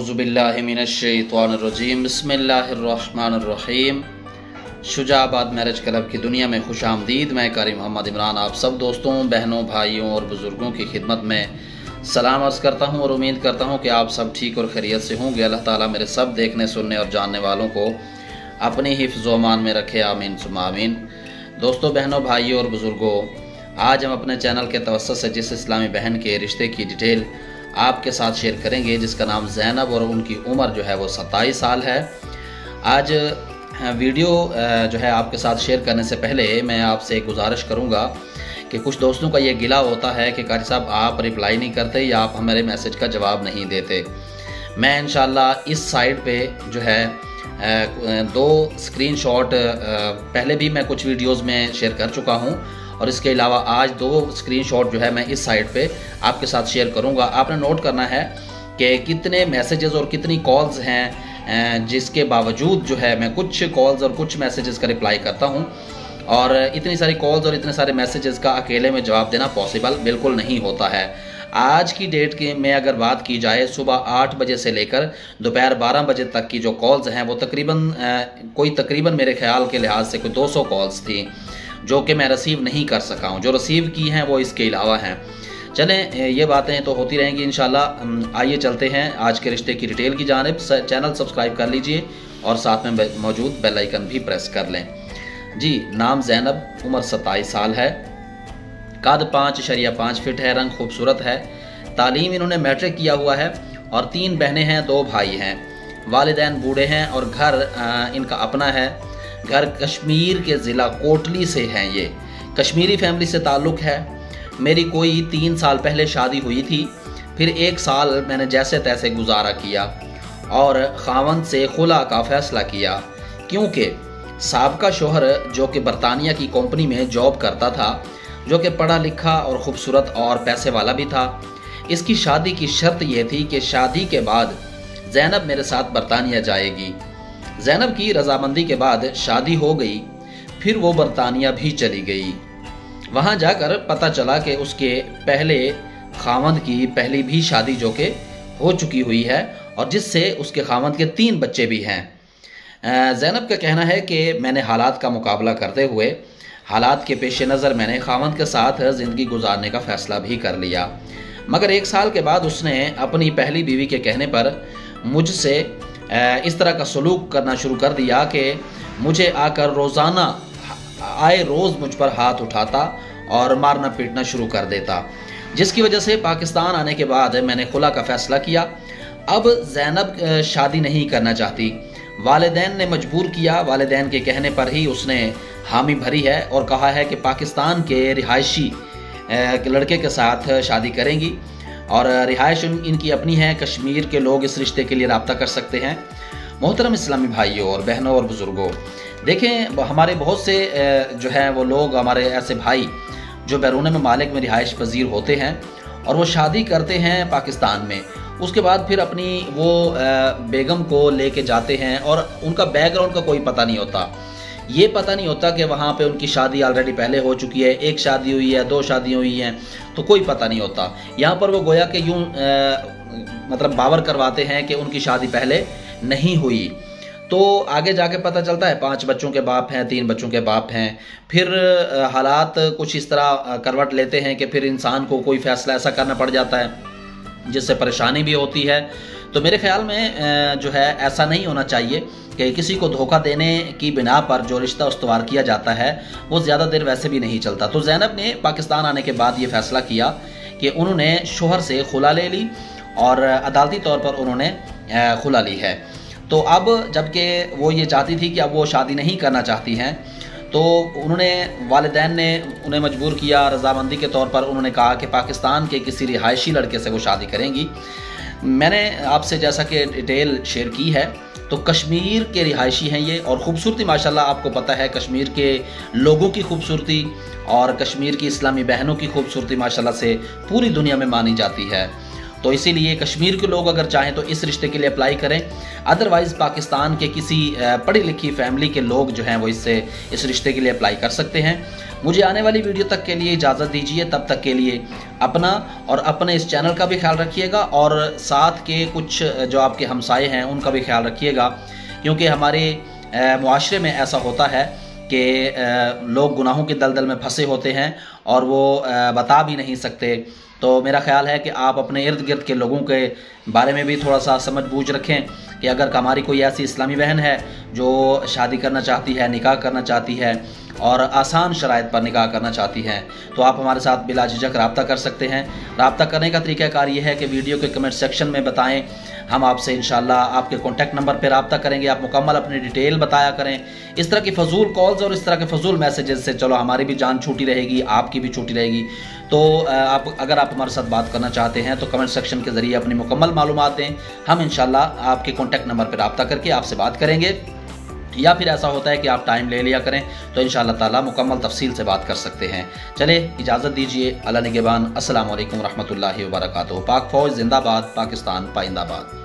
औज़ुबिल्लाहि मिनश्शैतानिर्रजीम बिस्मिल्लाहिर्रहमानिर्रहीम। Shujabad marriage club की दुनिया में खुश आमदीद। मैं कारी मोहम्मद इमरान आप सब दोस्तों, बहनों, भाइयों और बुज़ुर्गों की खिदमत में सलाम अर्ज़ करता हूँ और उम्मीद करता हूँ कि आप सब ठीक और खैरियत से होंगे। अल्लाह ताला मेरे सब देखने, सुनने और जानने वालों को अपने हिफ्ज़ व अमान में रखे, आमीन सुम्मा आमीन। दोस्तों, बहनों, भाइयों और बुज़ुर्गों, आज हम अपने चैनल के तवस्सुत से जिस इस्लामी बहन के रिश्ते की डिटेल आपके साथ शेयर करेंगे, जिसका नाम ज़ैनब और उनकी उम्र जो है वो 27 साल है। आज वीडियो जो है आपके साथ शेयर करने से पहले मैं आपसे एक गुजारिश करूंगा कि कुछ दोस्तों का ये गिला होता है कि कारी साहब आप रिप्लाई नहीं करते या आप हमारे मैसेज का जवाब नहीं देते। मैं इंशाल्लाह इस साइट पे जो है 2 स्क्रीनशॉट पहले भी मैं कुछ वीडियोस में शेयर कर चुका हूँ और इसके अलावा आज 2 स्क्रीनशॉट जो है मैं इस साइट पे आपके साथ शेयर करूंगा। आपने नोट करना है कि कितने मैसेजेस और कितनी कॉल्स हैं, जिसके बावजूद जो है मैं कुछ कॉल्स और कुछ मैसेजेस का रिप्लाई करता हूं, और इतनी सारी कॉल्स और इतने सारे मैसेजेस का अकेले में जवाब देना पॉसिबल बिल्कुल नहीं होता है। आज की डेट की में अगर बात की जाए, सुबह 8 बजे से लेकर दोपहर 12 बजे तक की जो कॉल्स हैं वो तकरीबन मेरे ख्याल के लिहाज से कोई 200 कॉल्स थी जो कि मैं रिसीव नहीं कर सका हूँ। जो रिसीव की हैं वो इसके अलावा हैं। चलें, ये बातें तो होती रहेंगी इंशाल्लाह। आइए चलते हैं आज के रिश्ते की डिटेल की जानिब। चैनल सब्सक्राइब कर लीजिए और साथ में मौजूद बेल आइकन भी प्रेस कर लें। जी, नाम ज़ैनब, उम्र 27 साल है, कद 5.5 फीट है, रंग खूबसूरत है, तालीम इन्होंने मैट्रिक किया हुआ है और 3 बहनें हैं, 2 भाई हैं। वालिदैन बूढ़े हैं और घर इनका अपना है। घर कश्मीर के ज़िला कोटली से हैं। ये कश्मीरी फैमिली से ताल्लुक़ है। मेरी कोई 3 साल पहले शादी हुई थी, फिर 1 साल मैंने जैसे तैसे गुजारा किया और खावंद से खुला का फ़ैसला किया, क्योंकि साबका शोहर जो कि बरतानिया की कंपनी में जॉब करता था, जो कि पढ़ा लिखा और ख़ूबसूरत और पैसे वाला भी था। इसकी शादी की शर्त यह थी कि शादी के बाद ज़ैनब मेरे साथ बरतानिया जाएगी। ज़ैनब की रजामंदी के बाद शादी हो गई, फिर वो बरतानिया भी चली गई। वहाँ जाकर पता चला कि उसके पहले खावंद की पहली भी शादी जो कि हो चुकी हुई है और जिससे उसके खावंद के 3 बच्चे भी हैं। ज़ैनब का कहना है कि मैंने हालात का मुकाबला करते हुए हालात के पेश नज़र मैंने खावंद के साथ ज़िंदगी गुजारने का फ़ैसला भी कर लिया, मगर 1 साल के बाद उसने अपनी पहली बीवी के कहने पर मुझसे इस तरह का सलूक करना शुरू कर दिया कि मुझे आकर रोज़ाना आए रोज़ मुझ पर हाथ उठाता और मारना पीटना शुरू कर देता, जिसकी वजह से पाकिस्तान आने के बाद मैंने खुला का फ़ैसला किया। अब ज़ैनब शादी नहीं करना चाहती। वालिदैन ने मजबूर किया। वालिदैन के कहने पर ही उसने हामी भरी है और कहा है कि पाकिस्तान के रिहायशी लड़के के साथ शादी करेंगी और रिहाइश इनकी अपनी है। कश्मीर के लोग इस रिश्ते के लिए रब्ता कर सकते हैं। मोहतरम इस्लामी भाइयों और बहनों और बुज़ुर्गों, देखें, हमारे बहुत से जो हैं वो लोग, हमारे ऐसे भाई जो बैरून ममालिक में रिहाइश पजीर होते हैं और वो शादी करते हैं पाकिस्तान में, उसके बाद फिर अपनी वो बेगम को लेके जाते हैं और उनका बैकग्राउंड का कोई पता नहीं होता। ये पता नहीं होता कि वहाँ पे उनकी शादी ऑलरेडी पहले हो चुकी है, 1 शादी हुई है, 2 शादियाँ हुई हैं, तो कोई पता नहीं होता। यहाँ पर वो गोया कि यूँ मतलब बावर करवाते हैं कि उनकी शादी पहले नहीं हुई। तो आगे जाके पता चलता है 5 बच्चों के बाप हैं, 3 बच्चों के बाप हैं। फिर हालात कुछ इस तरह करवट लेते हैं कि फिर इंसान को कोई फ़ैसला ऐसा करना पड़ जाता है जिससे परेशानी भी होती है। तो मेरे ख्याल में जो है ऐसा नहीं होना चाहिए कि किसी को धोखा देने की बिना पर जो रिश्ता उस्तवार किया जाता है वो ज़्यादा देर वैसे भी नहीं चलता। तो ज़ैनब ने पाकिस्तान आने के बाद ये फ़ैसला किया कि उन्होंने शोहर से खुला ले ली और अदालती तौर पर उन्होंने खुला ली है। तो अब जबकि वो ये चाहती थी कि अब वो शादी नहीं करना चाहती हैं, तो उन्होंने वालिदैन ने उन्हें मजबूर किया। रजामंदी के तौर पर उन्होंने कहा कि पाकिस्तान के किसी रिहायशी लड़के से वो शादी करेंगी। मैंने आपसे जैसा कि डिटेल शेयर की है, तो कश्मीर के रिहायशी हैं ये, और ख़ूबसूरती माशाल्लाह आपको पता है कश्मीर के लोगों की खूबसूरती और कश्मीर की इस्लामी बहनों की खूबसूरती माशाल्लाह से पूरी दुनिया में मानी जाती है। तो इसीलिए कश्मीर के लोग अगर चाहें तो इस रिश्ते के लिए अप्लाई करें, अदरवाइज़ पाकिस्तान के किसी पढ़ी लिखी फैमिली के लोग जो हैं वो इस रिश्ते के लिए अप्लाई कर सकते हैं। मुझे आने वाली वीडियो तक के लिए इजाज़त दीजिए, तब तक के लिए अपना और अपने इस चैनल का भी ख्याल रखिएगा और साथ के कुछ जो आपके हमसाए हैं उनका भी ख्याल रखिएगा, क्योंकि हमारे मुआशरे में ऐसा होता है कि लोग गुनाहों के दलदल में फंसे होते हैं और वो बता भी नहीं सकते। तो मेरा ख्याल है कि आप अपने इर्द गिर्द के लोगों के बारे में भी थोड़ा सा समझ बूझ रखें कि अगर हमारी कोई ऐसी इस्लामी बहन है जो शादी करना चाहती है, निकाह करना चाहती है और आसान शराइत पर निकाह करना चाहती हैं, तो आप हमारे साथ बिला झिझक रब्ता कर सकते हैं। रब्ता करने का तरीक़ाकार ये है कि वीडियो के कमेंट सेक्शन में बताएं, हम आपसे इंशाल्लाह आपके कॉन्टैक्ट नंबर पर रब्ता करेंगे। आप मुकम्मल अपनी डिटेल बताया करें। इस तरह की फ़जूल कॉल्स और इस तरह के फ़जूल मैसेजेस से चलो हमारी भी जान छूटी रहेगी, आपकी भी छूटी रहेगी। तो अगर आप हमारे साथ बात करना चाहते हैं तो कमेंट सेक्शन के ज़रिए अपनी मुकम्मल मालूमात दें, हम इंशाल्लाह आपके कॉन्टैक्ट नंबर पर रब्ता करके आपसे बात करेंगे। या फिर ऐसा होता है कि आप टाइम ले लिया करें तो इंशाअल्लाह ताला मुकम्मल तफसील से बात कर सकते हैं। चले इजाज़त दीजिए, अल्लाह निगहबान। अस्सलाम वालेकुम रहमतुल्लाहि व बरकातुहू। पाक फ़ौज जिंदाबाद, पाकिस्तान पाइंदाबाद।